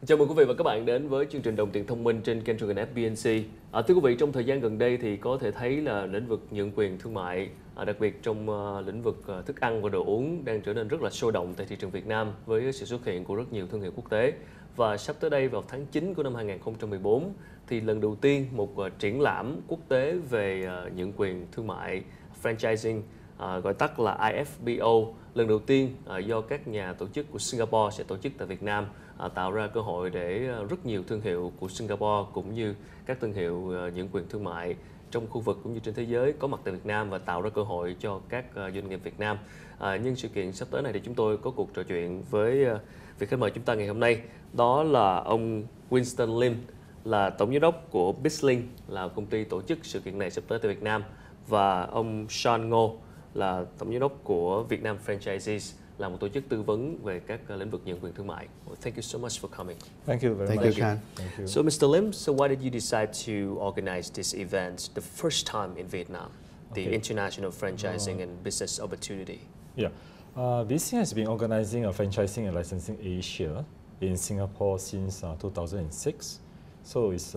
Chào mừng quý vị và các bạn đến với chương trình Đồng tiền thông minh trên kênh truyền hình FBNC. Thưa quý vị, trong thời gian gần đây thì có thể thấy là lĩnh vực nhượng quyền thương mại, đặc biệt trong lĩnh vực thức ăn và đồ uống đang trở nên rất là sôi động tại thị trường Việt Nam với sự xuất hiện của rất nhiều thương hiệu quốc tế. Và sắp tới đây vào tháng 9 của năm 2014 thì lần đầu tiên một triển lãm quốc tế về nhượng quyền thương mại franchising gọi tắt là IFBO lần đầu tiên do các nhà tổ chức của Singapore sẽ tổ chức tại Việt Nam, tạo ra cơ hội để rất nhiều thương hiệu của Singapore cũng như các thương hiệu nhượng quyền thương mại trong khu vực cũng như trên thế giới có mặt tại Việt Nam và tạo ra cơ hội cho các doanh nghiệp Việt Nam. Nhưng sự kiện sắp tới này thì chúng tôi có cuộc trò chuyện với vị khách mời chúng ta ngày hôm nay, đó là ông Winston Lim, là tổng giám đốc của Bizlink, là công ty tổ chức sự kiện này sắp tới tại Việt Nam, và ông Sean Ngô, là tổng giám đốc của Việt Nam Franchises, là một tổ chức tư vấn về các lĩnh vực nhượng quyền thương mại. Thank you so much for coming. Thank you very much. Thank you, Sean. Thank you. So, Mr. Lim, so why did you decide to organize this event the first time in Vietnam, the international franchising and business opportunity? Yeah, Bizlink has been organizing a franchising and licensing Asia in Singapore since 2006. So it's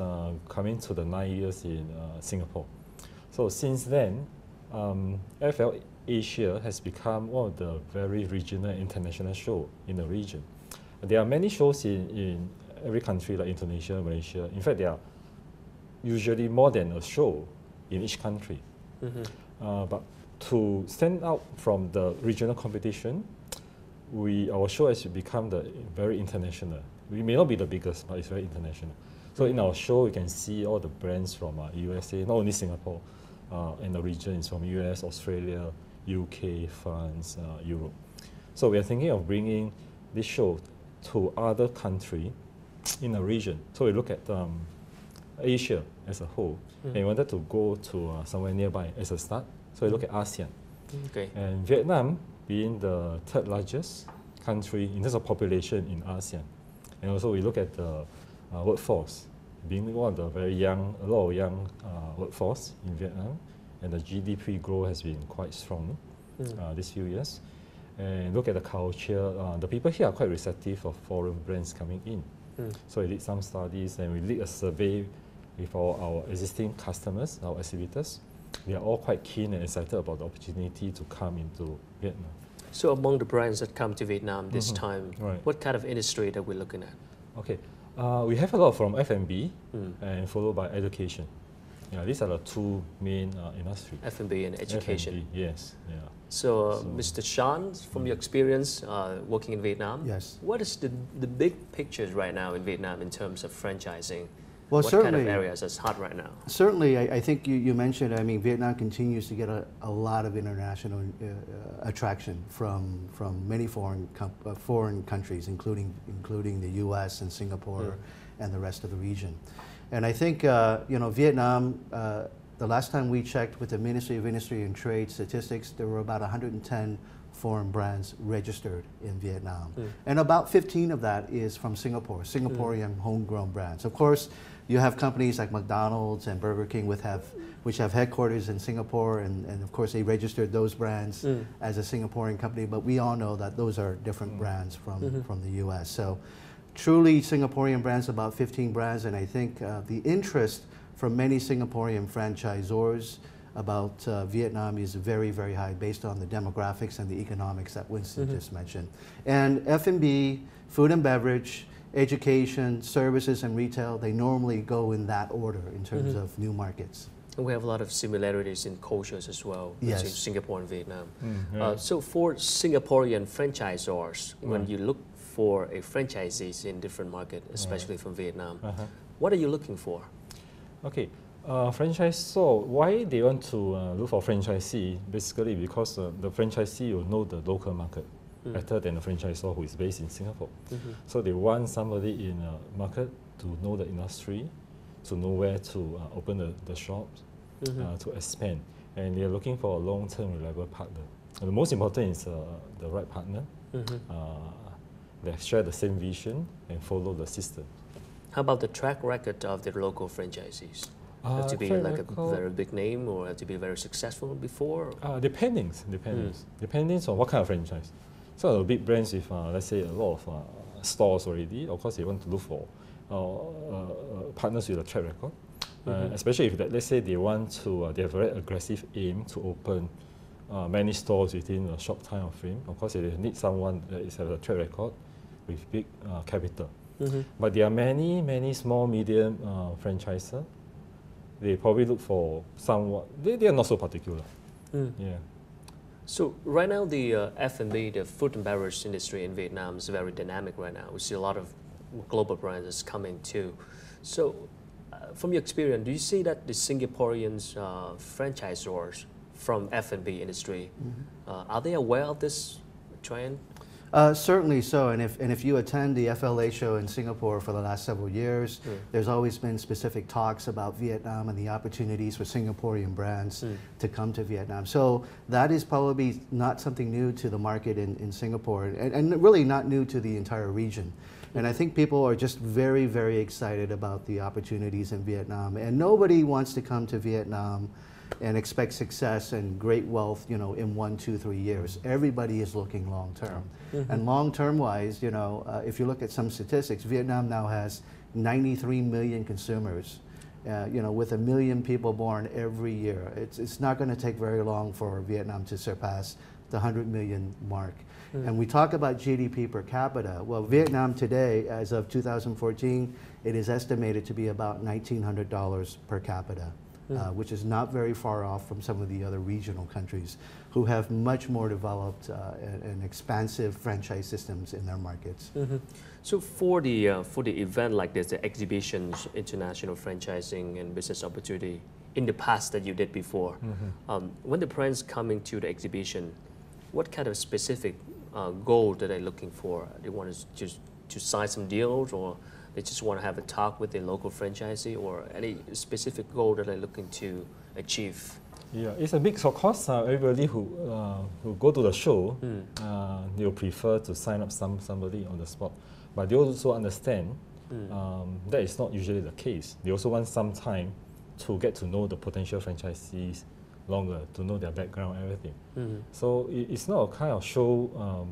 coming to the 9 years in Singapore. So since then, FL Asia has become one of the very regional international show in the region. There are many shows in every country like Indonesia, Malaysia. In fact, there are usually more than a show in each country. But to stand out from the regional competition, our show has become very international. We may not be the biggest, but it's very international. So in our show, you can see all the brands from USA, not only Singapore, and the region is from US, Australia, UK, France, Europe. So we are thinking of bringing this show to other countries in the region. So we look at Asia as a whole, and we wanted to go to somewhere nearby as a start. So we look at ASEAN. Okay. And Vietnam being the third largest country in terms of population in ASEAN. And also we look at the workforce, being one of the very young, a lot of young workforce in Vietnam, and the GDP growth has been quite strong these few years. And look at the culture, the people here are quite receptive of foreign brands coming in. So we did some studies and we did a survey with our existing customers, our exhibitors. They are all quite keen and excited about the opportunity to come into Vietnam. So among the brands that come to Vietnam this time, Right. what kind of industry that we're looking at? Okay, we have a lot from F&B and followed by education. Yeah, these are the two main industries. F&B and education. F&B, yes, yeah. So, Mr. Sean, from your experience working in Vietnam, Yes. what is the big pictures right now in Vietnam in terms of franchising? Well, what kind of certainly, areas is hot right now? certainly, I think you mentioned, I mean, Vietnam continues to get a lot of international attraction from many foreign countries, including the U.S. and Singapore and the rest of the region. And I think, Vietnam, the last time we checked with the Ministry of Industry and Trade statistics, there were about 110 foreign brands registered in Vietnam. And about 15 of that is from Singapore, Singaporean homegrown brands. Of course, you have companies like McDonald's and Burger King which have headquarters in Singapore, and of course they registered those brands as a Singaporean company, but we all know that those are different brands from the US. So truly Singaporean brands, about 15 brands, and I think the interest from many Singaporean franchisors about Vietnam is very, very high based on the demographics and the economics that Winston just mentioned. And F&B, food and beverage, education, services and retail, they normally go in that order in terms of new markets. And we have a lot of similarities in cultures as well between Singapore and Vietnam. So for Singaporean franchisors, when you look for a franchisees in different markets, especially from Vietnam, what are you looking for? Okay, franchisor, why they want to look for franchisee? Basically because the franchisee will know the local market better than the franchisor who is based in Singapore. So they want somebody in a market to know the industry, to know where to open the shops, to expand. And they're looking for a long-term reliable partner. And the most important is the right partner. They share the same vision and follow the system. How about the track record of the local franchisees? Have to be like a very big name or have to be very successful before? Depending on what kind of franchise. So big brands with, let's say, a lot of stores already. Of course, they want to look for partners with a track record. Especially if, let's say, they want to, they have a very aggressive aim to open many stores within a short time of frame. Of course, they need someone that has a track record with big capital. But there are many small, medium franchises. They probably look for somewhat, they are not so particular. Yeah. So right now the F&B, the food and beverage industry in Vietnam is very dynamic right now. We see a lot of global brands coming too. So from your experience, do you see that the Singaporeans franchisors from F&B industry, are they aware of this trend? Certainly so, and if you attend the FLA show in Singapore for the last several years, there's always been specific talks about Vietnam and the opportunities for Singaporean brands to come to Vietnam. So that is probably not something new to the market in Singapore, and really not new to the entire region. And I think people are just very, very excited about the opportunities in Vietnam, and nobody wants to come to Vietnam and expect success and great wealth, you know, in 1, 2, 3 years. Everybody is looking long term. And long term wise, you know, if you look at some statistics, Vietnam now has 93 million consumers, you know, with 1 million people born every year. It's not going to take very long for Vietnam to surpass the 100 million mark. And we talk about GDP per capita. Well, Vietnam today, as of 2014, it is estimated to be about $1,900 per capita. Which is not very far off from some of the other regional countries who have much more developed and expansive franchise systems in their markets. So for the event like this, the exhibitions, international franchising and business opportunity in the past that you did before, when the brands coming to the exhibition, what kind of specific goal that they're looking for? They want to just to sign some deals, or they just want to have a talk with the local franchisee, or any specific goal that they're looking to achieve? Yeah, it's a mix. Of course, everybody who go to the show, they'll prefer to sign up somebody on the spot. But they also understand that is not usually the case. They also want some time to get to know the potential franchisees longer, to know their background, everything. So it's not a kind of show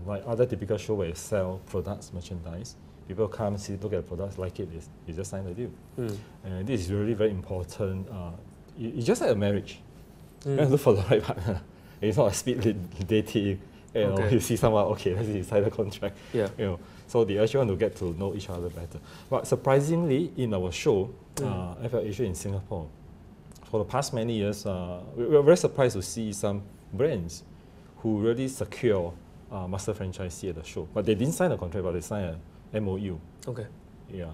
like other typical show where you sell products, merchandise. People come, see, look at the products, like it, you just sign the deal. And this is really very important. It's just like a marriage. You have to look for the right partner. It's not a speed dating. You know, you see someone, okay, let's sign a contract. You know, so they actually want to get to know each other better. But surprisingly, in our show, FLA show in Singapore, for the past many years, we were very surprised to see some brands who really secure master franchisee at the show. But they didn't sign a contract, but they signed a MOU. Okay. Yeah.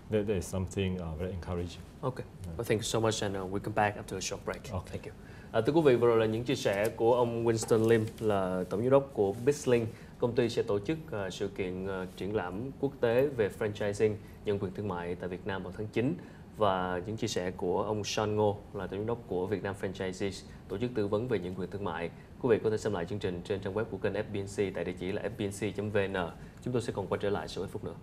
That is something very encouraging. Okay. Well, thank you so much, and we'll come back after a short break. Okay. Thank you. Thưa quý vị, vừa rồi là những chia sẻ của ông Winston Lim, là tổng giám đốc của Bizlink. Công ty sẽ tổ chức sự kiện triển lãm quốc tế về franchising, nhân quyền thương mại tại Việt Nam vào tháng 9. Và những chia sẻ của ông Sean Ngô, là tổng giám đốc của Việt Nam Franchises, tổ chức tư vấn về nhân quyền thương mại. Quý vị có thể xem lại chương trình trên trang web của kênh FBNC tại địa chỉ là fbnc.vn. Chúng tôi sẽ còn quay trở lại sau ít phút nữa.